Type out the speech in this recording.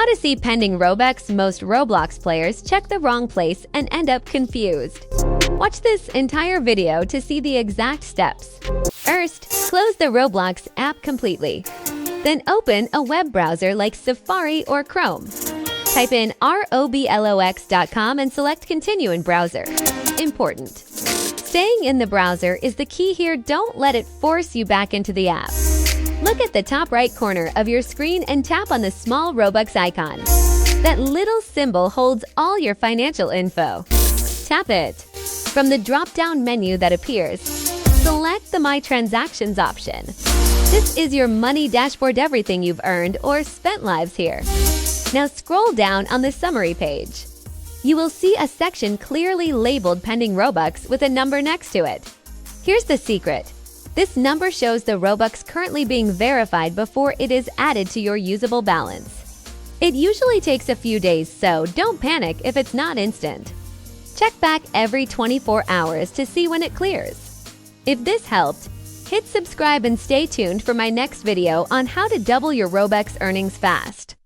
to see pending Robux? Most Roblox players check the wrong place and end up confused. Watch this entire video to see the exact steps. First, close the Roblox app completely. Then open a web browser like Safari or Chrome. Type in roblox.com and select Continue in Browser. Important. Staying in the browser is the key here. Don't let it force you back into the app. Look at the top right corner of your screen and tap on the small Robux icon. That little symbol holds all your financial info. Tap it. From the drop-down menu that appears, select the My Transactions option. This is your money dashboard, everything you've earned or spent lives here. Now scroll down on the summary page. You will see a section clearly labeled Pending Robux with a number next to it. Here's the secret. This number shows the Robux currently being verified before it is added to your usable balance. It usually takes a few days, so don't panic if it's not instant. Check back every 24 hours to see when it clears. If this helped, hit subscribe and stay tuned for my next video on how to double your Robux earnings fast.